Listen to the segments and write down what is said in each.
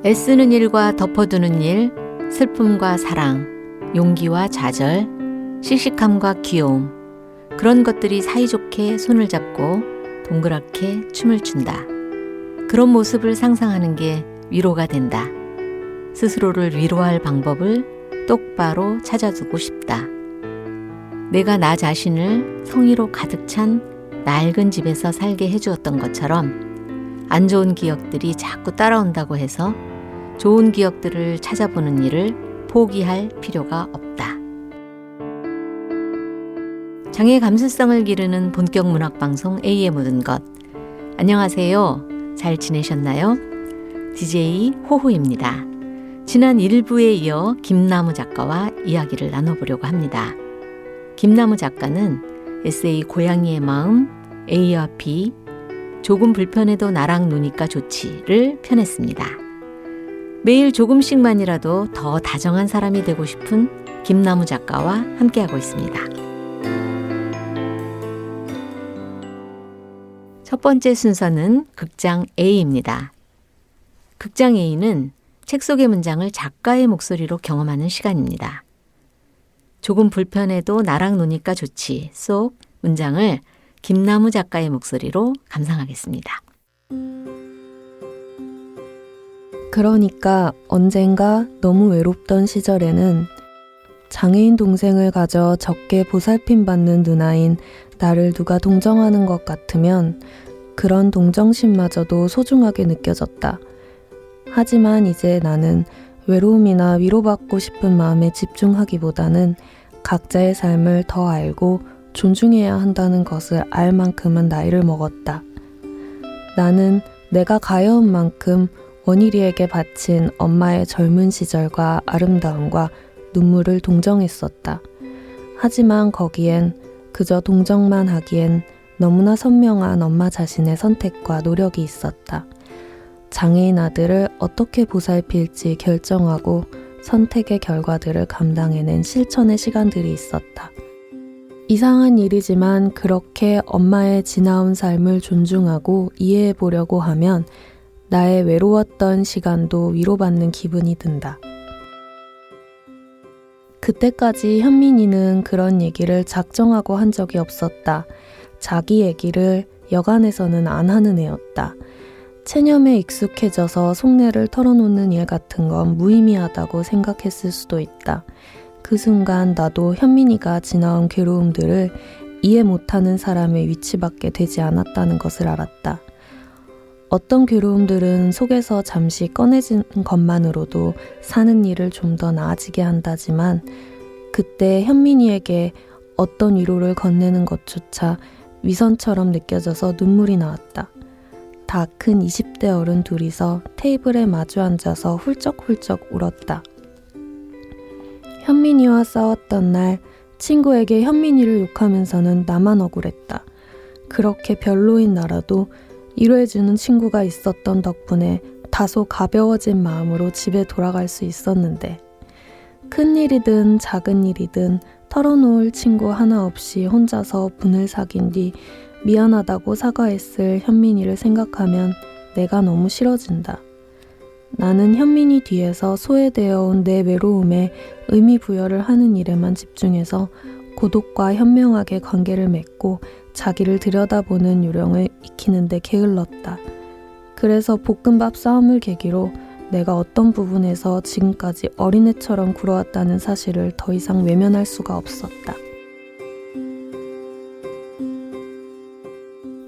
애쓰는 일과 덮어두는 일, 슬픔과 사랑, 용기와 좌절, 씩씩함과 귀여움, 그런 것들이 사이좋게 손을 잡고 동그랗게 춤을 춘다. 그런 모습을 상상하는 게 위로가 된다. 스스로를 위로할 방법을 똑바로 찾아두고 싶다. 내가 나 자신을 성의로 가득 찬 낡은 집에서 살게 해주었던 것처럼 안 좋은 기억들이 자꾸 따라온다고 해서 좋은 기억들을 찾아보는 일을 포기할 필요가 없다. 장애 감수성을 기르는 본격 문학방송 A의 모든 것. 안녕하세요. 잘 지내셨나요? DJ 호호입니다. 지난 1부에 이어 김나무 작가와 이야기를 나눠보려고 합니다. 김나무 작가는 에세이 고양이의 마음, A와 B, 조금 불편해도 나랑 노니까 좋지를 펴냈습니다. 매일 조금씩만이라도 더 다정한 사람이 되고 싶은 김나무 작가와 함께하고 있습니다. 첫 번째 순서는 극장 A입니다. 극장 A는 책 속의 문장을 작가의 목소리로 경험하는 시간입니다. 조금 불편해도 나랑 노니까 좋지 속 문장을 김나무 작가의 목소리로 감상하겠습니다. 그러니까 언젠가 너무 외롭던 시절에는 장애인 동생을 가져 적게 보살핌받는 누나인 나를 누가 동정하는 것 같으면 그런 동정심마저도 소중하게 느껴졌다. 하지만 이제 나는 외로움이나 위로받고 싶은 마음에 집중하기보다는 각자의 삶을 더 알고 존중해야 한다는 것을 알 만큼은 나이를 먹었다. 나는 내가 가여운 만큼 원일이에게 바친 엄마의 젊은 시절과 아름다움과 눈물을 동정했었다. 하지만 거기엔 그저 동정만 하기엔 너무나 선명한 엄마 자신의 선택과 노력이 있었다. 장애인 아들을 어떻게 보살필지 결정하고 선택의 결과들을 감당해낸 실천의 시간들이 있었다. 이상한 일이지만 그렇게 엄마의 지나온 삶을 존중하고 이해해보려고 하면 나의 외로웠던 시간도 위로받는 기분이 든다. 그때까지 현민이는 그런 얘기를 작정하고 한 적이 없었다. 자기 얘기를 여간에서는 안 하는 애였다. 체념에 익숙해져서 속내를 털어놓는 일 같은 건 무의미하다고 생각했을 수도 있다. 그 순간 나도 현민이가 지나온 괴로움들을 이해 못하는 사람의 위치밖에 되지 않았다는 것을 알았다. 어떤 괴로움들은 속에서 잠시 꺼내진 것만으로도 사는 일을 좀 더 나아지게 한다지만 그때 현민이에게 어떤 위로를 건네는 것조차 위선처럼 느껴져서 눈물이 나왔다. 다 큰 20대 어른 둘이서 테이블에 마주 앉아서 훌쩍훌쩍 울었다. 현민이와 싸웠던 날 친구에게 현민이를 욕하면서는 나만 억울했다. 그렇게 별로인 나라도 위로해주는 친구가 있었던 덕분에 다소 가벼워진 마음으로 집에 돌아갈 수 있었는데 큰 일이든 작은 일이든 털어놓을 친구 하나 없이 혼자서 분을 사귄 뒤 미안하다고 사과했을 현민이를 생각하면 내가 너무 싫어진다. 나는 현민이 뒤에서 소외되어 온 내 외로움에 의미 부여를 하는 일에만 집중해서 고독과 현명하게 관계를 맺고 자기를 들여다보는 요령을 익히는데 게을렀다. 그래서 볶음밥 싸움을 계기로 내가 어떤 부분에서 지금까지 어린애처럼 굴어왔다는 사실을 더 이상 외면할 수가 없었다.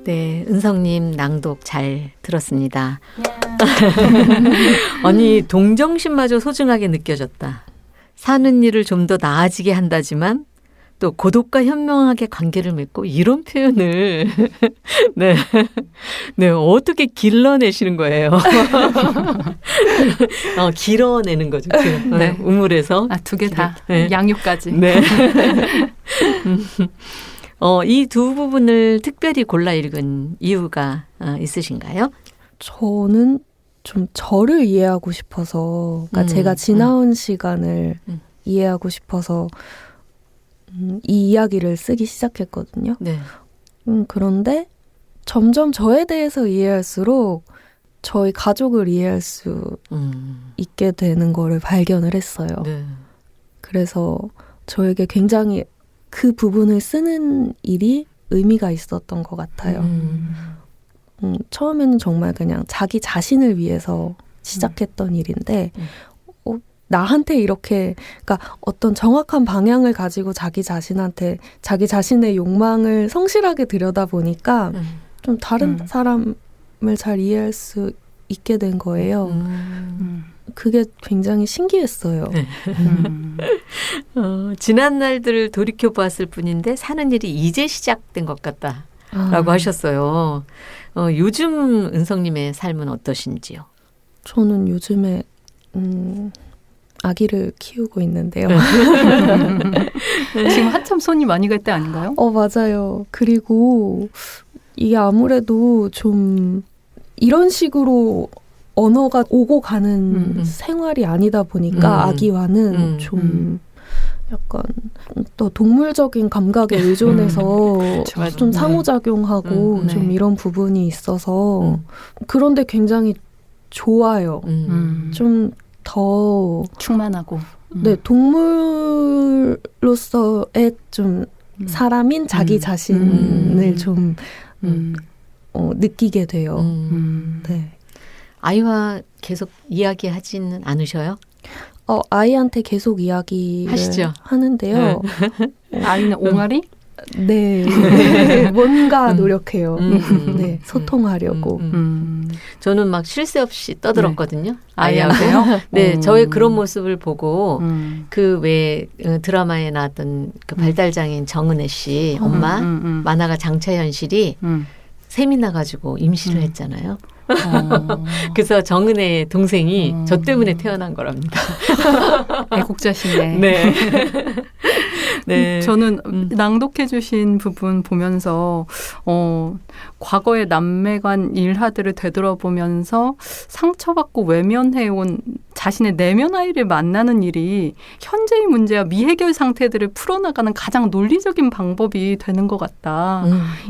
네, 은성님 낭독 잘 들었습니다. 아니, 동정심마저 소중하게 느껴졌다. 사는 일을 좀 더 나아지게 한다지만 또 고독과 현명하게 관계를 맺고 이런 표현을 네, 네 어떻게 길러내시는 거예요? 길어내는 거죠. 네. 우물에서. 두 개 다. 네. 양육까지. 네. 이 두 부분을 특별히 골라 읽은 이유가 있으신가요? 저는 좀 저를 이해하고 싶어서, 그러니까 제가 지나온 시간을 이해하고 싶어서 이 이야기를 쓰기 시작했거든요. 네. 그런데 점점 저에 대해서 이해할수록 저희 가족을 이해할 수 있게 되는 거를 발견을 했어요. 네. 그래서 저에게 굉장히 그 부분을 쓰는 일이 의미가 있었던 것 같아요. 처음에는 정말 그냥 자기 자신을 위해서 시작했던 일인데 나한테 이렇게 그러니까 어떤 정확한 방향을 가지고 자기 자신한테 자기 자신의 욕망을 성실하게 들여다보니까 좀 다른 사람을 잘 이해할 수 있게 된 거예요. 그게 굉장히 신기했어요. 지난 날들을 돌이켜 보았을 뿐인데 사는 일이 이제 시작된 것 같다라고 하셨어요. 요즘 은성님의 삶은 어떠신지요? 저는 요즘에 아기를 키우고 있는데요. 지금 한참 손이 많이 갈 때 아닌가요? 맞아요. 그리고 이게 아무래도 좀 이런 식으로 언어가 오고 가는 생활이 아니다 보니까 아기와는 좀 약간 또 동물적인 감각에 의존해서 좀 상호작용하고 좀 이런 부분이 있어서 그런데 굉장히 좋아요. 좀 더 충만하고 네, 동물로서의 좀 사람인 자기 자신을 좀 느끼게 돼요. 네. 아이와 계속 이야기하지는 않으셔요? 아이한테 계속 이야기를 하시죠? 하는데요. 아이는 옹알이? 네. 뭔가 노력해요. 네, 소통하려고. 저는 막 쉴 새 없이 떠들었거든요. 네. 아이한테요? 네, 저의 그런 모습을 보고 그 왜 드라마에 나왔던 그 발달장애인 정은혜 씨 엄마 만화가 장차현실이 셈이 나가지고 임시를 했잖아요. 그래서 정은혜의 동생이 저 때문에 태어난 거랍니다. 애국자시네. 네. 네. 저는 낭독해 주신 부분 보면서 과거의 남매간 일화들을 되돌아보면서 상처받고 외면해온 자신의 내면 아이를 만나는 일이 현재의 문제와 미해결 상태들을 풀어나가는 가장 논리적인 방법이 되는 것 같다.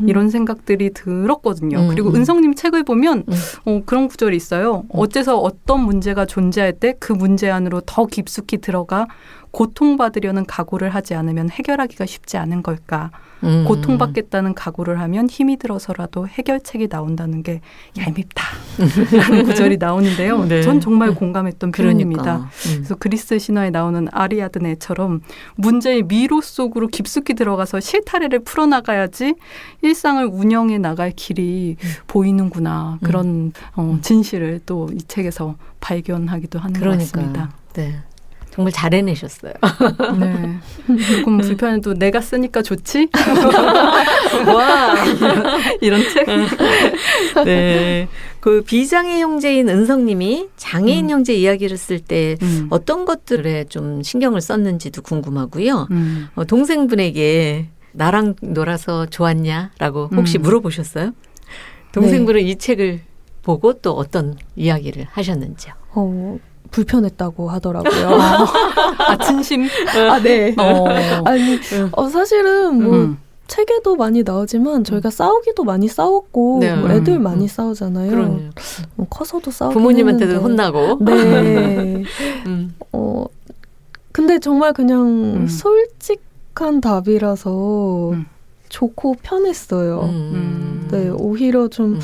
이런 생각들이 들었거든요. 그리고 은성님 책을 보면 그런 구절이 있어요. 어째서 어떤 문제가 존재할 때 그 문제 안으로 더 깊숙이 들어가 고통받으려는 각오를 하지 않으면 해결하기가 쉽지 않은 걸까. 고통받겠다는 각오를 하면 힘이 들어서라도 해결책이 나온다는 게 얄밉다. 라는 구절이 나오는데요. 네. 전 정말 공감했던 표현입니다. 그러니까. 그래서 그리스 신화에 나오는 아리아드네처럼 문제의 미로 속으로 깊숙이 들어가서 실타래를 풀어나가야지 일상을 운영해 나갈 길이 보이는구나. 그런 진실을 또 이 책에서 발견하기도 하는 것 같습니다. 네. 정말 잘 해내셨어요. 네. 조금 불편해도 내가 쓰니까 좋지? 와. 이런 책? 네. 그 비장애 형제인 은성님이 장애인 형제 이야기를 쓸 때 어떤 것들에 좀 신경을 썼는지도 궁금하고요. 동생분에게 나랑 놀아서 좋았냐라고 혹시 물어보셨어요? 동생분은 이 책을 보고 또 어떤 이야기를 하셨는지요? 불편했다고 하더라고요. 진심? 네. 아니, 사실은 뭐 책에도 많이 나오지만 저희가 싸우기도 많이 싸웠고 네. 뭐 애들 많이 싸우잖아요. 그럼요. 뭐 커서도 싸우긴 부모님한테도 했는데. 혼나고. 네. 근데 정말 그냥 솔직한 답이라서 좋고 편했어요. 네, 오히려 좀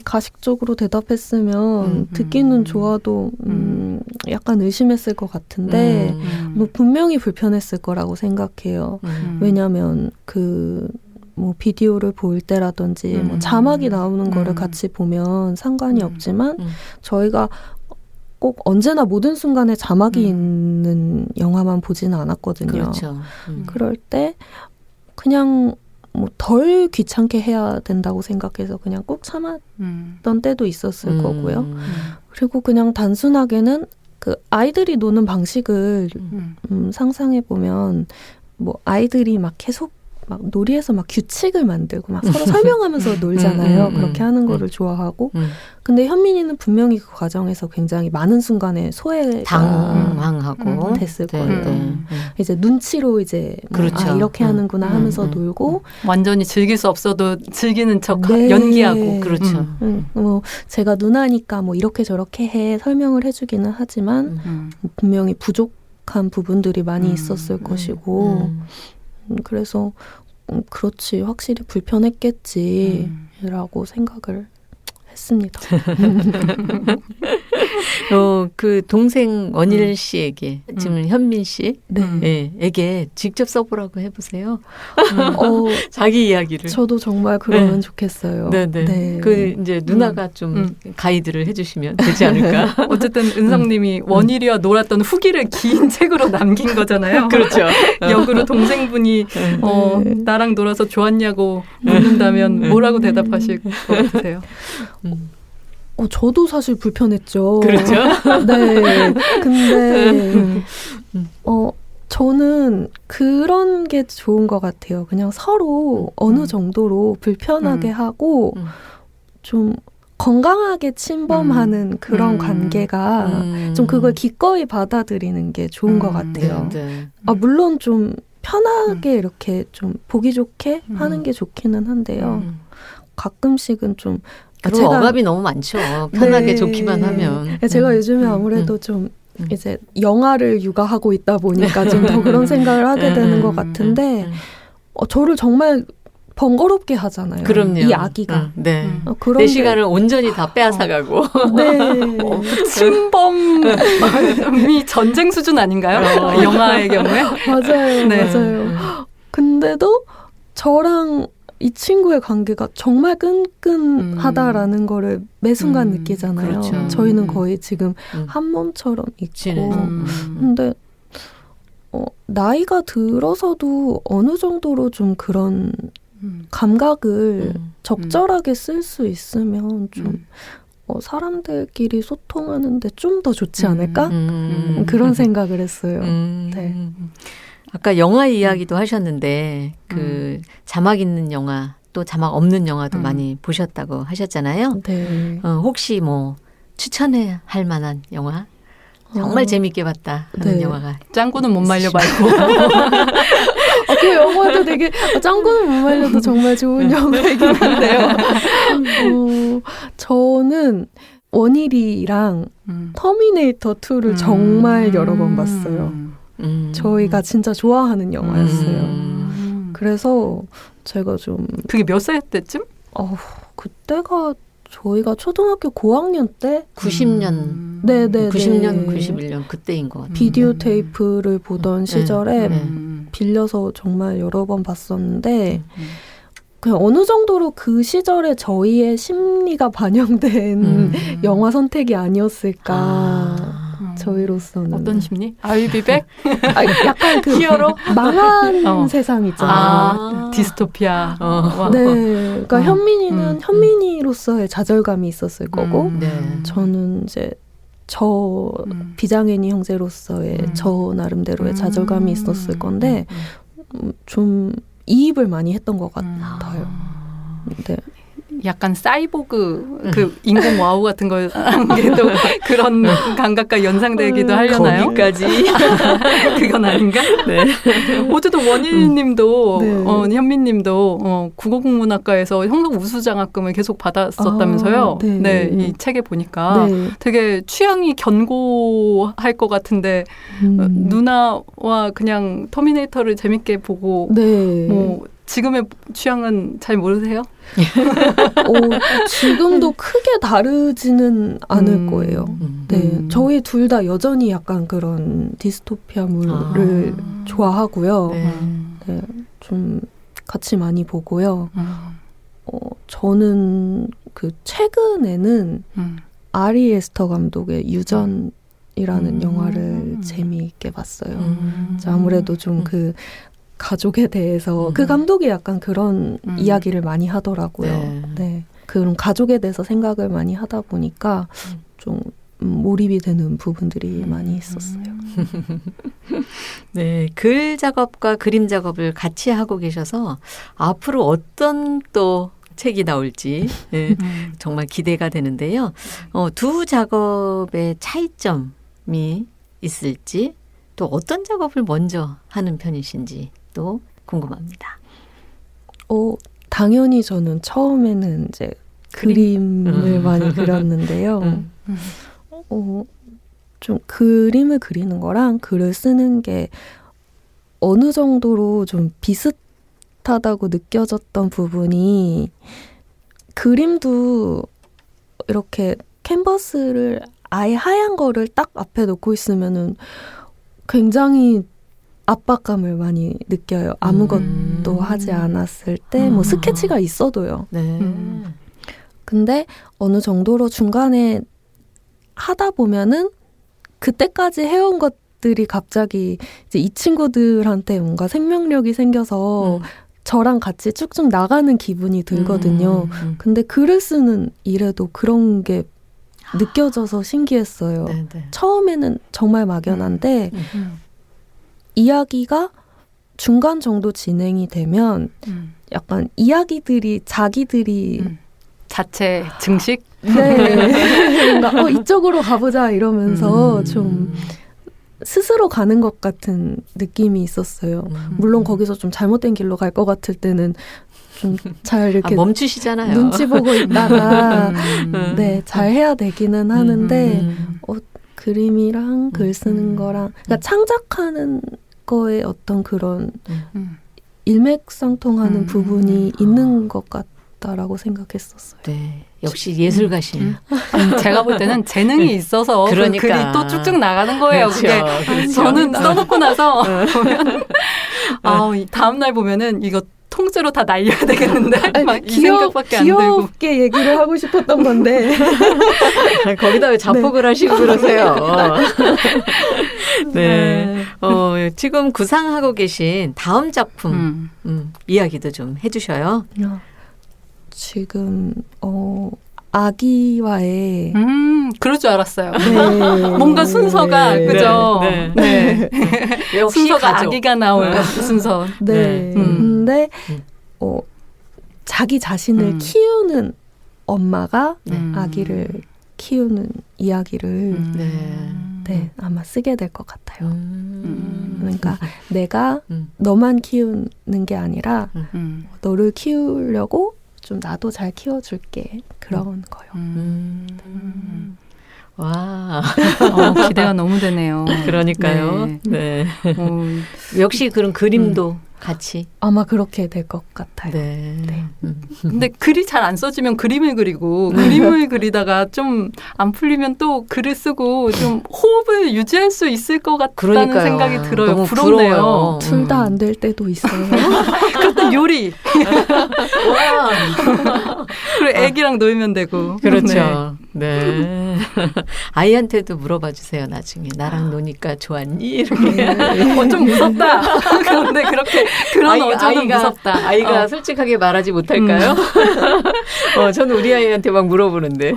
가식적으로 대답했으면 듣기는 좋아도 약간 의심했을 것 같은데 뭐 분명히 불편했을 거라고 생각해요. 왜냐하면 뭐 비디오를 볼 때라든지 뭐 자막이 나오는 거를 같이 보면 상관이 없지만 저희가 꼭 언제나 모든 순간에 자막이 있는 영화만 보지는 않았거든요. 그렇죠. 그럴 때 그냥 뭐 덜 귀찮게 해야 된다고 생각해서 그냥 꼭 참았던 때도 있었을 거고요. 그리고 그냥 단순하게는 그 아이들이 노는 방식을 상상해 보면 뭐 아이들이 막 계속 막 놀이에서 막 규칙을 만들고 막 서로 설명하면서 놀잖아요. 그렇게 하는 거를 좋아하고. 근데 현민이는 분명히 그 과정에서 굉장히 많은 순간에 소외가 당황하고 됐을 네, 거예요. 네. 이제 눈치로 이제 뭐 그렇죠. 아, 이렇게 하는구나 하면서 놀고 완전히 즐길 수 없어도 즐기는 척 네. 연기하고 그렇죠. 뭐 제가 누나니까 뭐 이렇게 저렇게 해 설명을 해주기는 하지만 분명히 부족한 부분들이 많이 있었을 것이고 그래서 그렇지 확실히 불편했겠지라고 생각을 했습니다. 그 동생 원일 씨에게 지금 현민 씨에게 직접 써보라고 해보세요. 자기 이야기를. 저도 정말 그러면 좋겠어요. 네네. 네. 그 이제 누나가 좀 가이드를 해주시면 되지 않을까. 어쨌든 은성님이 원일이와 놀았던 후기를 긴 책으로 남긴 거잖아요. 그렇죠. 역으로 동생분이 나랑 놀아서 좋았냐고 묻는다면 뭐라고 대답하실 것 같으세요? 저도 사실 불편했죠. 그렇죠. 네. 근데 저는 그런 게 좋은 것 같아요. 그냥 서로 어느 정도로 불편하게 하고 좀 건강하게 침범하는 그런 관계가 좀 그걸 기꺼이 받아들이는 게 좋은 것 같아요. 네. 물론 좀 편하게 이렇게 좀 보기 좋게 하는 게 좋기는 한데요. 가끔씩은 좀 그리고 억압이 너무 많죠. 편하게 좋기만 하면. 제가 요즘에 아무래도 좀 이제 영아를 육아하고 있다 보니까 좀 더 그런 생각을 하게 되는 것 같은데 저를 정말 번거롭게 하잖아요. 그럼요. 이 아기가. 네. 그런데, 내 시간을 온전히 다 빼앗아가고. 네. 침범이 전쟁 수준 아닌가요? 영화의 경우에? 맞아요. 네. 맞아요. 근데도 저랑 이 친구의 관계가 정말 끈끈하다라는 거를 매 순간 느끼잖아요. 그렇죠. 저희는 거의 지금 한 몸처럼 있고. 근데 나이가 들어서도 어느 정도로 좀 그런 감각을 적절하게 쓸 수 있으면 좀 사람들끼리 소통하는데 좀 더 좋지 않을까? 그런 생각을 했어요. 네. 아까 영화 이야기도 하셨는데 그 자막 있는 영화 또 자막 없는 영화도 많이 보셨다고 하셨잖아요. 네. 혹시 뭐 추천해 할 만한 영화? 정말 재밌게 봤다 하는 네. 영화가. 짱구는 못 말려 말고. 그 영화도 되게 짱구는 못 말려도 정말 좋은 영화이긴 한데요. 저는 원일이랑 터미네이터 2를 정말 여러 번 봤어요. 저희가 진짜 좋아하는 영화였어요. 그래서 제가 좀 그게 몇 살 때쯤? 그때가 저희가 초등학교 고학년 때 90년, 네네 90년, 91년 그때인 것 같아요. 비디오 테이프를 보던 시절에 빌려서 정말 여러 번 봤었는데 그냥 어느 정도로 그 시절에 저희의 심리가 반영된 영화 선택이 아니었을까. 저희로서는 어떤 심리? I'll be back? 약간 그 히어로? 망한 세상 있잖아요. 디스토피아. 네, 그러니까 현민이는 현민이로서의 좌절감이 있었을 거고, 저는 이제 저 비장애니 형제로서의 저 나름대로의 좌절감이 있었을 건데 좀 이입을 많이 했던 것 같아요. 네. 약간 사이보그 그 인공 와우 같은 거에도 그런 감각과 연상되기도 하려나요? 거기까지 그건 아닌가? 네. 어쨌든 원희님도 네. 현민님도 국어국문학과에서 형성 우수장학금을 계속 받았었다면서요? 네, 이 책에 보니까 되게 취향이 견고할 것 같은데 누나와 그냥 터미네이터를 재밌게 보고 뭐 지금의 취향은 잘 모르세요? 지금도 크게 다르지는 않을 거예요. 네, 저희 둘 다 여전히 약간 그런 디스토피아물을 좋아하고요. 네, 좀 같이 많이 보고요. 저는 그 최근에는 아리 에스터 감독의 유전이라는 영화를 재미있게 봤어요. 아무래도 좀 그 가족에 대해서 그 감독이 약간 그런 이야기를 많이 하더라고요. 네. 그런 가족에 대해서 생각을 많이 하다 보니까 좀 몰입이 되는 부분들이 많이 있었어요. 네, 글 작업과 그림 작업을 같이 하고 계셔서 앞으로 어떤 또 책이 나올지 네, 정말 기대가 되는데요. 두 작업의 차이점이 있을지 또 어떤 작업을 먼저 하는 편이신지 또 궁금합니다. 당연히 저는 처음에는 이제 그림을 많이 그렸는데요. 좀 그림을 그리는 거랑 글을 쓰는 게 어느 정도로 좀 비슷하다고 느껴졌던 부분이 그림도 이렇게 캔버스를 아예 하얀 거를 딱 앞에 놓고 있으면은 굉장히 압박감을 많이 느껴요. 아무것도 하지 않았을 때 뭐 스케치가 있어도요. 네. 근데 어느 정도로 중간에 하다 보면은 그때까지 해온 것들이 갑자기 이제 이 친구들한테 뭔가 생명력이 생겨서 저랑 같이 쭉쭉 나가는 기분이 들거든요. 근데 글을 쓰는 일에도 그런 게 느껴져서 신기했어요. 네. 처음에는 정말 막연한데 이야기가 중간 정도 진행이 되면 약간 이야기들이 자기들이 자체 증식? 네. 뭔가 이쪽으로 가보자 이러면서 좀 스스로 가는 것 같은 느낌이 있었어요. 물론 거기서 좀 잘못된 길로 갈 것 같을 때는 좀 잘 이렇게 멈추시잖아요. 눈치 보고 있다가 네, 잘 해야 되기는 하는데 그림이랑 글 쓰는 거랑 그러니까 창작하는 거에 어떤 그런 일맥상통하는 부분이 있는 것 같다라고 생각했었어요. 네. 역시 예술가신. 제가 볼 때는 재능이 있어서 그러니까. 그 글이 또 쭉쭉 나가는 거예요. 그렇죠. 그게 그렇죠. 저는 써놓고 나서 보면 다음 날 보면은 이거 통째로 다 날려야 되겠는데 막 이 생각밖에 안 들고. 귀엽게 얘기를 하고 싶었던 건데 거기다 왜 자폭을 하시고 그러세요? 네. 지금 구상하고 계신 다음 작품 이야기도 좀 해주셔요. 지금 아기와의 그럴 줄 알았어요. 네. 뭔가 순서가 네. 그죠? 네. 역시 순서가 가족. 아기가 나올 순서. 네. 근데 자기 자신을 키우는 엄마가 아기를 키우는 이야기를 네, 아마 쓰게 될 것 같아요. 그러니까 내가 너만 키우는 게 아니라 너를 키우려고 좀 나도 잘 키워줄게. 그런 거요. 와. 기대가 너무 되네요. 그러니까요. 네. 역시 그런 그림도 같이. 아마 그렇게 될 것 같아요. 네. 네. 근데 글이 잘 안 써지면 그림을 그리고 그림을 그리다가 좀 안 풀리면 또 글을 쓰고 좀 호흡을 유지할 수 있을 것 같다는 그러니까요. 생각이 들어요. 너무 부럽네요. 부러워요. 둘 다 안 될 때도 있어요. 그것도 요리. 와. 그리고 애기랑 놀면 되고. 그렇죠. 네. 아이한테도 물어봐 주세요. 나중에 나랑 노니까 좋았니? 이렇게. 좀 무섭다. 그런데 그렇게 그런 어조는 무섭다. 아이가 솔직하게 말하지 못할까요? 저는 우리 아이한테 막 물어보는데.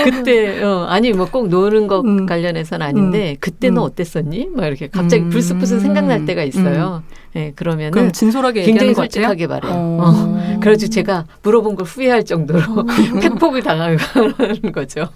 그때 아니 뭐 꼭 노는 것 관련해서는 아닌데 그때는 어땠었니? 막 이렇게 갑자기 불쑥불쑥 생각날 때가 있어요. 네, 그러면은 그럼 진솔하게 굉장히 얘기하는 거죠? 솔직하게 말해요. 그래서 제가 물어본 걸 후회할 정도로 팩폭을 당하는 거죠.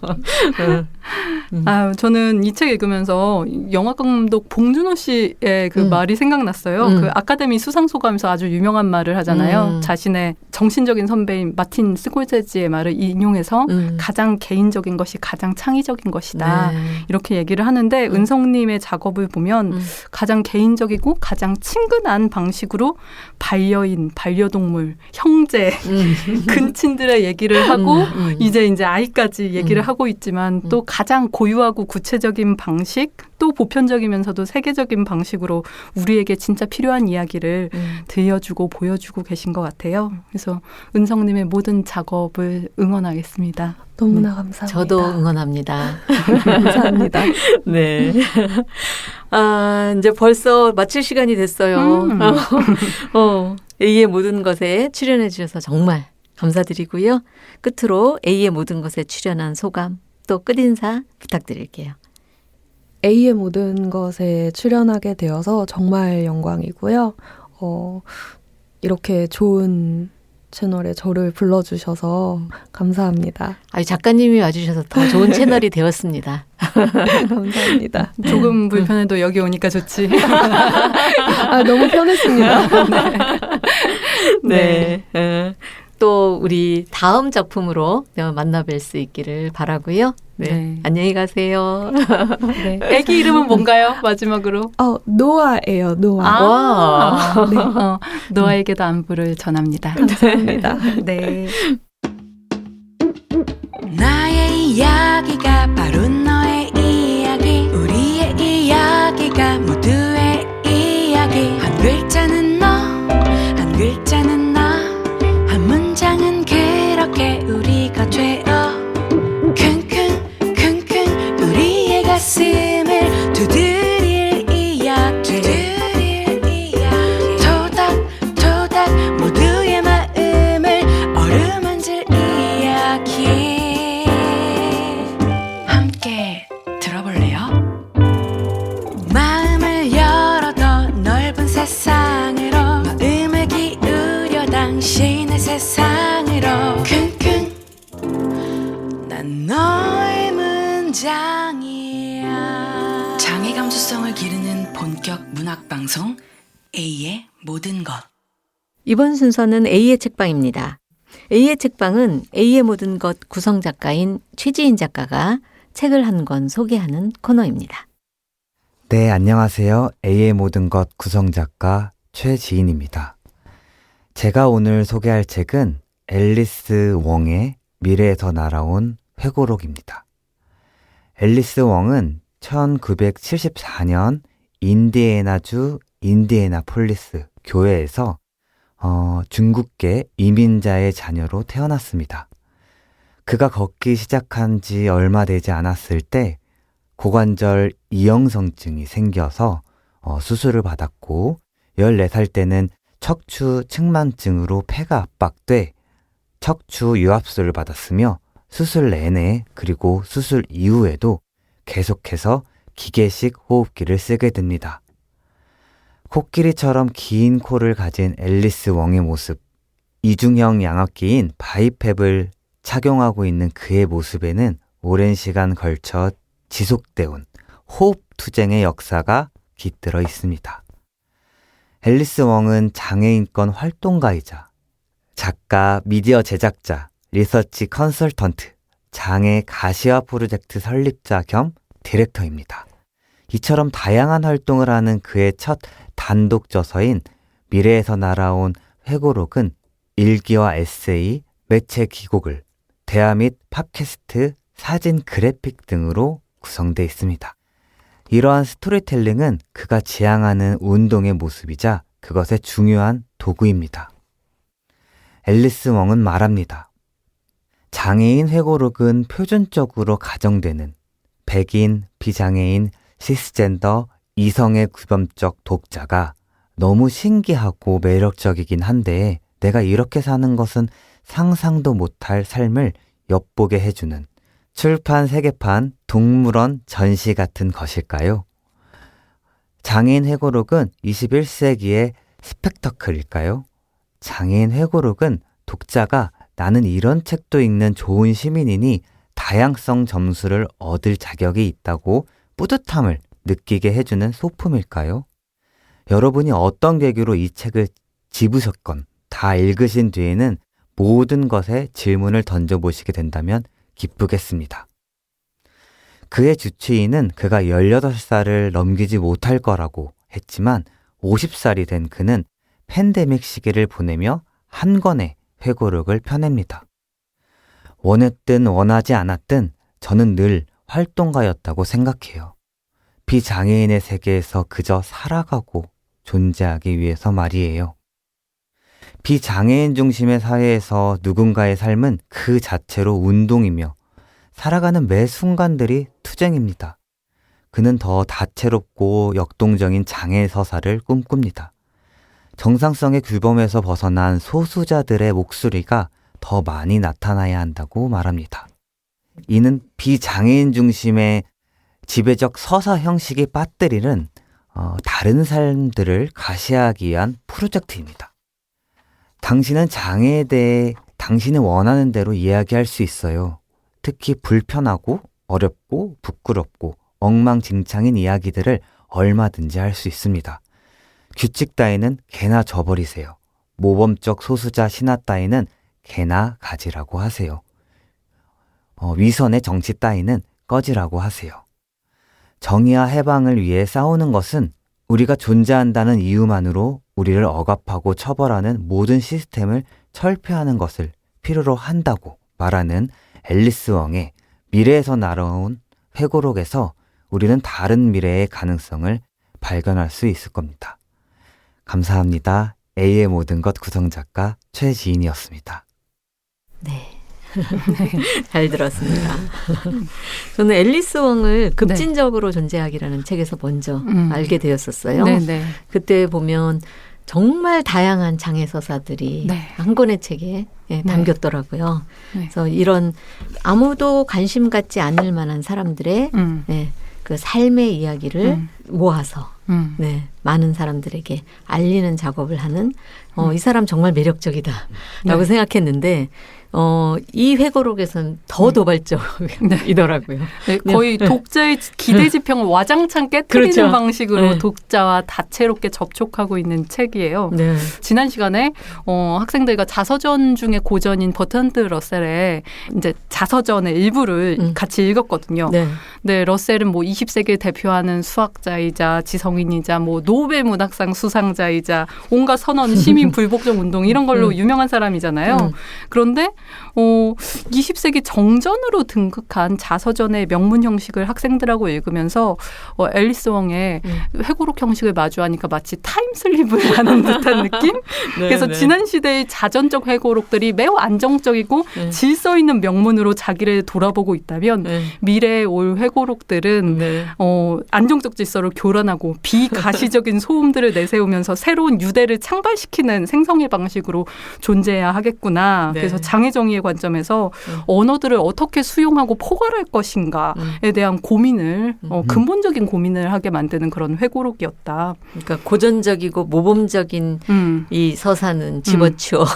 저는 이 책 읽으면서 영화 감독 봉준호 씨의 그 말이 생각났어요. 그 아카데미 수상소감에서 아주 유명한 말을 하잖아요. 자신의 정신적인 선배인 마틴 스콜세지의 말을 인용해서 가장 개인적인 것이 가장 창의적인 것이다. 네. 이렇게 얘기를 하는데 은성님의 작업을 보면 가장 개인적이고 가장 친근한 방식으로 반려인, 반려동물, 형제, 근친들의 얘기를 하고 이제 아이까지 얘기를 하고 있지만 또 가장 고유하고 구체적인 방식 또 보편적이면서도 세계적인 방식으로 우리에게 진짜 필요한 이야기를 들려주고 보여주고 계신 것 같아요. 그래서 은성님의 모든 작업을 응원하겠습니다. 너무나 감사합니다. 저도 응원합니다. 감사합니다. 네. 이제 벌써 마칠 시간이 됐어요. A의 모든 것에 출연해 주셔서 정말 감사드리고요. 끝으로 A의 모든 것에 출연한 소감 또 끝인사 부탁드릴게요. A의 모든 것에 출연하게 되어서 정말 영광이고요. 이렇게 좋은 채널에 저를 불러주셔서 감사합니다. 작가님이 와주셔서 더 좋은 채널이 되었습니다. 감사합니다. 조금 불편해도 여기 오니까 좋지. 너무 편했습니다. 네. 또 우리 다음 작품으로 만나뵐 수 있기를 바라고요. 네. 네. 안녕히 가세요. 네. 애기 이름은 뭔가요? 마지막으로. 노아예요. 노아. 와. 네. 노아에게도 안부를 전합니다. 감사합니다. 네. 나의 이야기가 바로 너의 이야기 우리의 이야기가 모두의 이야기 한 글자는 너 한 글자는 나 한 문장은 그렇게 우리가 되어 킁킁킁킁 우리의 가슴을 두드릴 이야기 토닥토닥 모두의 마음을 어루만질 이야기 함께 들어볼래요? 마음을 열어 더 넓은 세상으로 마음을 기울여 당신의 세상으로 킁킁 난 너의 문장이야 장애 감수성을 기르는 본격 문학방송 A의 모든 것 이번 순서는 A의 책방입니다. A의 책방은 A의 모든 것 구성 작가인 최지인 작가가 책을 한 권 소개하는 코너입니다. 네, 안녕하세요. A의 모든 것 구성 작가 최지인입니다. 제가 오늘 소개할 책은 앨리스 웡의 미래에서 날아온 회고록입니다. 앨리스 웡은 1974년 인디애나주 인디애나폴리스 교회에서 중국계 이민자의 자녀로 태어났습니다. 그가 걷기 시작한 지 얼마 되지 않았을 때 고관절 이형성증이 생겨서 수술을 받았고 14살 때는 척추 측만증으로 폐가 압박돼 척추 유압술을 받았으며 수술 내내 그리고 수술 이후에도 계속해서 기계식 호흡기를 쓰게 됩니다. 코끼리처럼 긴 코를 가진 앨리스 웡의 모습, 이중형 양압기인 바이팹을 착용하고 있는 그의 모습에는 오랜 시간 걸쳐 지속되온 호흡 투쟁의 역사가 깃들어 있습니다. 앨리스 웡은 장애인권 활동가이자 작가, 미디어 제작자, 리서치 컨설턴트, 장애 가시화 프로젝트 설립자 겸 디렉터입니다. 이처럼 다양한 활동을 하는 그의 첫 단독 저서인 미래에서 날아온 회고록은 일기와 에세이, 매체 기고글, 대화 및 팟캐스트, 사진, 그래픽 등으로 구성되어 있습니다. 이러한 스토리텔링은 그가 지향하는 운동의 모습이자 그것의 중요한 도구입니다. 앨리스 웡은 말합니다. 장애인 회고록은 표준적으로 가정되는 백인, 비장애인, 시스젠더, 이성의 구별적 독자가 너무 신기하고 매력적이긴 한데 내가 이렇게 사는 것은 상상도 못할 삶을 엿보게 해주는 출판 세계판 동물원 전시 같은 것일까요? 장애인 회고록은 21세기의 스펙터클일까요? 장애인 회고록은 독자가 나는 이런 책도 읽는 좋은 시민이니 다양성 점수를 얻을 자격이 있다고 뿌듯함을 느끼게 해주는 소품일까요? 여러분이 어떤 계기로 이 책을 집으셨건 다 읽으신 뒤에는 모든 것에 질문을 던져보시게 된다면 기쁘겠습니다. 그의 주치의는 그가 18살을 넘기지 못할 거라고 했지만 50살이 된 그는 팬데믹 시기를 보내며 한 권의 회고록을 펴냅니다. 원했든 원하지 않았든 저는 늘 활동가였다고 생각해요. 비장애인의 세계에서 그저 살아가고 존재하기 위해서 말이에요. 비장애인 중심의 사회에서 누군가의 삶은 그 자체로 운동이며 살아가는 매 순간들이 투쟁입니다. 그는 더 다채롭고 역동적인 장애 서사를 꿈꿉니다. 정상성의 규범에서 벗어난 소수자들의 목소리가 더 많이 나타나야 한다고 말합니다. 이는 비장애인 중심의 지배적 서사 형식이 빠뜨리는 다른 삶들을 가시하기 위한 프로젝트입니다. 당신은 장애에 대해 당신이 원하는 대로 이야기할 수 있어요. 특히 불편하고 어렵고 부끄럽고 엉망진창인 이야기들을 얼마든지 할 수 있습니다. 규칙 따위는 개나 져버리세요. 모범적 소수자 신화 따위는 개나 가지라고 하세요. 위선의 정치 따위는 꺼지라고 하세요. 정의와 해방을 위해 싸우는 것은 우리가 존재한다는 이유만으로 우리를 억압하고 처벌하는 모든 시스템을 철폐하는 것을 필요로 한다고 말하는 앨리스 웡의 미래에서 날아온 회고록에서 우리는 다른 미래의 가능성을 발견할 수 있을 겁니다. 감사합니다. A의 모든 것 구성작가 최지인이었습니다. 네. 잘 들었습니다. 저는 앨리스 웡을 급진적으로 존재하기라는 책에서 먼저 알게 되었었어요. 네네. 그때 보면 정말 다양한 장애 서사들이 네. 한 권의 책에 담겼더라고요. 네. 그래서 이런 아무도 관심 갖지 않을 만한 사람들의 그 삶의 이야기를 모아서 많은 사람들에게 알리는 작업을 하는 이 사람 정말 매력적이다라고 생각했는데 이 회고록에서는 더 도발적이더라고요. 네, 거의 독자의 기대 지평을 와장창 깨뜨리는 그렇죠. 방식으로 독자와 다채롭게 접촉하고 있는 책이에요. 네. 지난 시간에 학생들과 자서전 중에 고전인 버트란드 러셀의 이제 자서전의 일부를 같이 읽었거든요. 네. 네, 러셀은 뭐 20세기를 대표하는 수학자이자 지성인이자 뭐 노벨 문학상 수상자이자 온갖 선언, 시민 불복종 운동 이런 걸로 유명한 사람이잖아요. 그런데 20세기 정전으로 등극한 자서전의 명문 형식을 학생들하고 읽으면서 앨리스 웡의 회고록 형식을 마주하니까 마치 타임슬립을 하는 듯한 느낌? 그래서 지난 시대의 자전적 회고록들이 매우 안정적이고 질서 있는 명문으로 자기를 돌아보고 있다면 미래에 올 회고록들은 안정적 질서를 교란하고 비가시적인 소음들을 내세우면서 새로운 유대를 창발시키는 생성의 방식으로 존재해야 하겠구나. 그래서 장애정의의 관점에서 언어들을 어떻게 수용하고 포괄할 것인가에 대한 고민을 근본적인 고민을 하게 만드는 그런 회고록이었다. 그러니까 고전적이고 모범적인 이 서사는 집어치워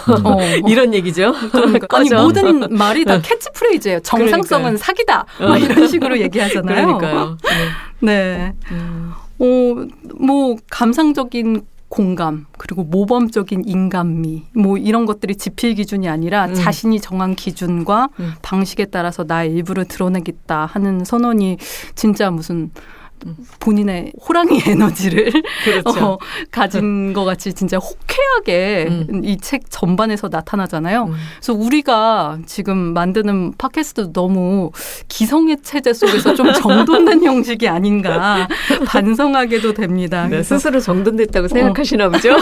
이런 얘기죠. 그러니까. 아니 모든 말이 다 캐치프레이즈예요. 정상성은 사기다. 이런 식으로 얘기하잖아요. 그러니까요. 네. 뭐 감상적인 공감 그리고 모범적인 인간미 뭐 이런 것들이 지필 기준이 아니라 자신이 정한 기준과 방식에 따라서 나의 일부를 드러내겠다 하는 선언이 진짜 무슨 본인의 호랑이 에너지를 그렇죠. 가진 것 같이 진짜 호쾌하게 이 책 전반에서 나타나잖아요. 그래서 우리가 지금 만드는 팟캐스트도 너무 기성의 체제 속에서 좀 정돈된 형식이 아닌가 반성하게도 됩니다. 네, 스스로 정돈됐다고 생각하시나 보죠?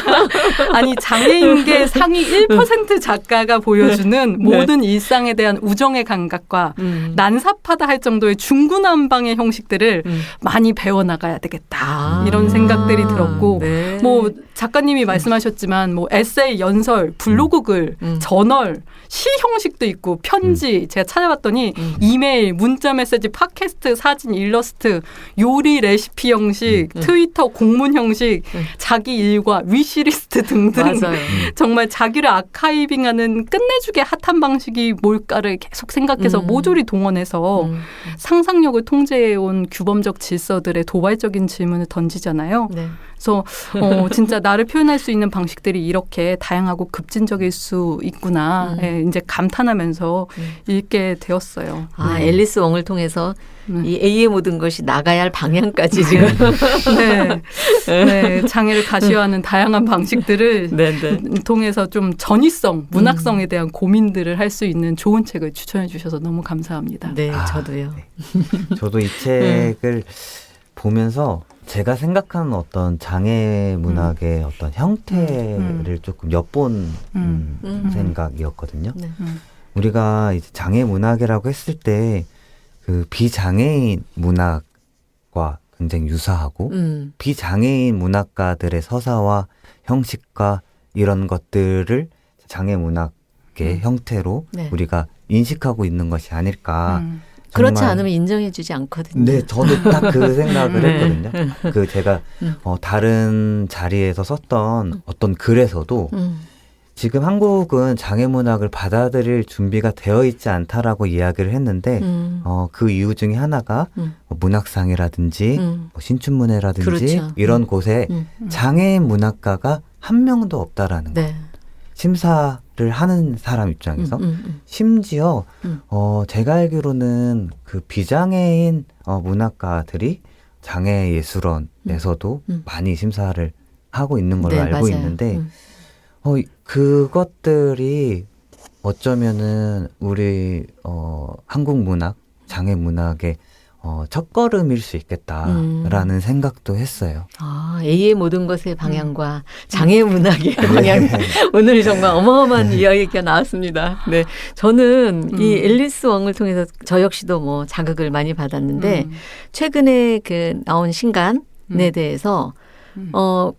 아니 장애인계 상위 1% 작가가 보여주는 모든 일상에 대한 우정의 감각과 난삽하다 할 정도의 중구난방의 형식들을 많이 배워나가야 되겠다. 이런 생각들이 들었고 뭐 작가님이 말씀하셨지만 뭐 에세이, 연설, 블로그 글, 저널, 시 형식도 있고 편지 제가 찾아봤더니 이메일, 문자 메시지, 팟캐스트, 사진, 일러스트, 요리 레시피 형식, 트위터 공문 형식, 자기 일과 위시리스트 등등 맞아요. 정말 자기를 아카이빙하는 끝내주게 핫한 방식이 뭘까를 계속 생각해서 모조리 동원해서 상상력을 통제해온 규범적 질서들의 도발적인 질문을 던지잖아요. 네. 그래서 진짜 나를 표현할 수 있는 방식들이 이렇게 다양하고 급진적일 수 있구나. 이제 감탄하면서 읽게 되었어요. 앨리스 웡을 통해서 이 A의 모든 것이 나가야 할 방향까지 지금 네, 장애를 가시화하는 다양한 방식들을 통해서 좀 전위성, 문학성에 대한 고민들을 할 수 있는 좋은 책을 추천해 주셔서 너무 감사합니다. 네, 저도요. 네. 저도 이 책을 보면서 제가 생각하는 어떤 장애 문학의 어떤 형태를 조금 엿본 생각이었거든요. 네. 우리가 이제 장애 문학이라고 했을 때 그 비장애인 문학과 굉장히 유사하고 비장애인 문학가들의 서사와 형식과 이런 것들을 장애 문학의 형태로 우리가 인식하고 있는 것이 아닐까 그렇지 정말 않으면 인정해주지 않거든요. 네, 저도 딱 그 생각을 네. 했거든요. 그 제가 다른 자리에서 썼던 어떤 글에서도 지금 한국은 장애문학을 받아들일 준비가 되어 있지 않다라고 이야기를 했는데 그 이유 중에 하나가 뭐 문학상이라든지 뭐 신춘문예라든지 그렇죠. 이런 곳에 장애인 문학가가 한 명도 없다라는 거. 네. 심사를 하는 사람 입장에서 심지어 제가 알기로는 그 비장애인 문학가들이 장애예술원에서도 많이 심사를 하고 있는 걸로 네, 알고 맞아요. 있는데 그것들이 어쩌면은 우리 한국 문학, 장애 문학의 첫걸음일 수 있겠다라는 생각도 했어요. 아, A의 모든 것의 방향과 장애 문학의 방향. 오늘 정말 어마어마한 이야기가 나왔습니다. 네. 저는 이 앨리스 왕을 통해서 저 역시도 뭐 자극을 많이 받았는데 최근에 그 나온 신간에 대해서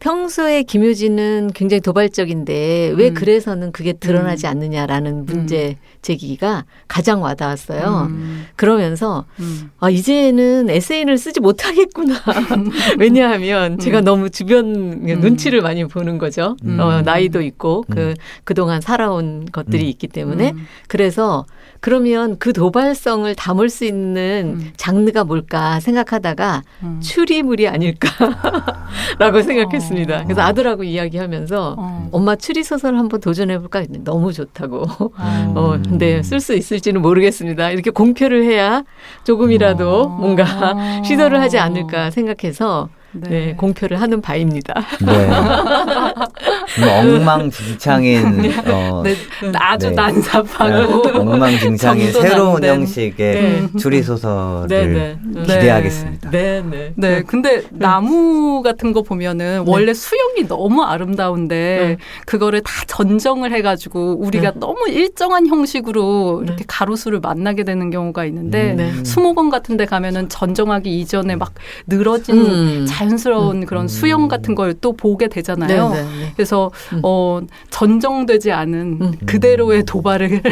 평소에 김효진은 굉장히 도발적인데 왜 그래서는 그게 드러나지 않느냐라는 문제 제기가 가장 와닿았어요. 그러면서 이제는 에세이를 쓰지 못하겠구나. 왜냐하면 제가 너무 주변 눈치를 많이 보는 거죠. 나이도 있고 그동안 살아온 것들이 있기 때문에 그래서 그러면 그 도발성을 담을 수 있는 장르가 뭘까 생각하다가 추리물이 아닐까라고 생각했습니다. 그래서 아들하고 이야기하면서 엄마 추리소설 한번 도전해볼까 했는데 너무 좋다고. 근데 쓸 수 있을지는 모르겠습니다. 이렇게 공표를 해야 조금이라도 뭔가 시도를 하지 않을까 생각해서 네, 공표를 하는 바입니다. 네. 엉망진창인 아주 네. 난삽하고 엉망진창인 정돈 안 새로운 된. 형식의 추리소설을 기대하겠습니다. 네, 근데 나무 같은 거 보면은 원래 수영이 너무 아름다운데 그거를 다 전정을 해가지고 우리가 너무 일정한 형식으로 이렇게 가로수를 만나게 되는 경우가 있는데 수목원 같은 데 가면은 전정하기 이전에 막 늘어진 자연스러운 그런 수영 같은 걸 또 보게 되잖아요. 그래서 전정되지 않은 그대로의 도발을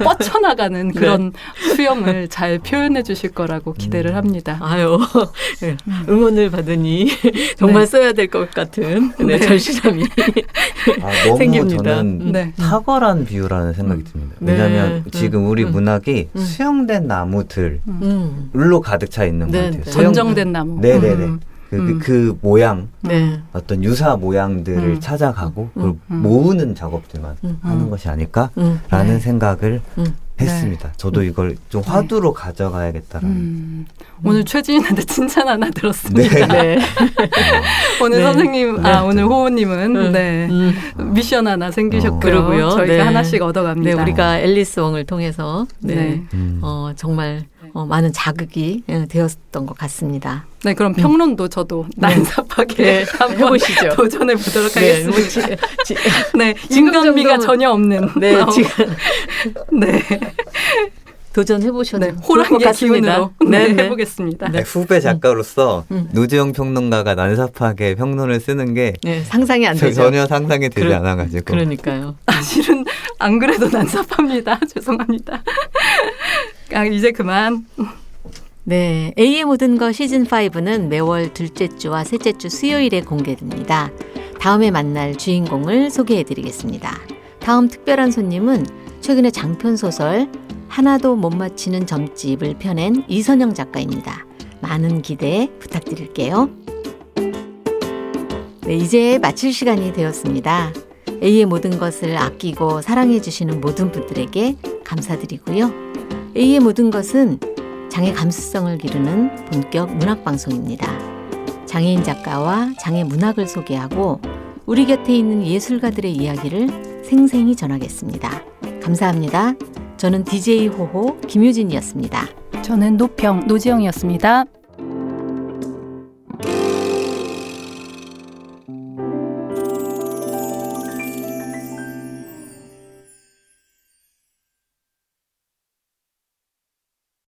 뻗쳐나가는 그런 수영을 잘 표현해 주실 거라고 기대를 합니다. 아유, 응원을 받으니 정말 써야 될 것 같은 절실함이 너무 생깁니다. 저는 탁월한 비유라는 생각이 듭니다. 왜냐하면 지금 우리 문학이 수영된 나무들로 가득 차 있는 것 같아요. 전정된 나무. 네네네. 그 모양, 어떤 유사 모양들을 찾아가고 그걸 모으는 작업들만 하는 것이 아닐까라는 생각을 했습니다. 저도 이걸 좀 화두로 가져가야겠다라는. 오늘 최지인한테 칭찬 하나 들었습니다. 오늘 선생님, 오늘 호호님은 미션 하나 생기셨고요. 그러고요. 저희가 하나씩 얻어갑니다. 네, 우리가 앨리스 왕을 통해서 정말 많은 자극이 되었던 것 같습니다. 네, 그럼 평론도 저도 난삽하게 한번 해보시죠. 도전해 보도록 하겠습니다. 네, 지금 인간미가 정도는- 전혀 없는. 지금 도전해보셔도 좋을 것 호랑이의 같습니다. 기운으로 해보겠습니다. 후배 작가로서 노지영 평론가가 난삽하게 평론을 쓰는 게 상상이 안 되죠. 전혀 상상이 되지 않아가지고. 그러니까요. 사실은 안 그래도 난삽합니다. 죄송합니다. 이제 그만. 네, A의 모든 것 시즌5는 매월 둘째 주와 셋째 주 수요일에 공개됩니다. 다음에 만날 주인공을 소개해드리겠습니다. 다음 특별한 손님은 최근에 장편소설 하나도 못 맞히는 점집을 펴낸 이선영 작가입니다. 많은 기대 부탁드릴게요. 네, 이제 마칠 시간이 되었습니다. A의 모든 것을 아끼고 사랑해주시는 모든 분들에게 감사드리고요. A의 모든 것은 장애 감수성을 기르는 본격 문학방송입니다. 장애인 작가와 장애 문학을 소개하고 우리 곁에 있는 예술가들의 이야기를 생생히 전하겠습니다. 감사합니다. 저는 DJ 호호 김효진이었습니다. 저는 노평 노지영이었습니다.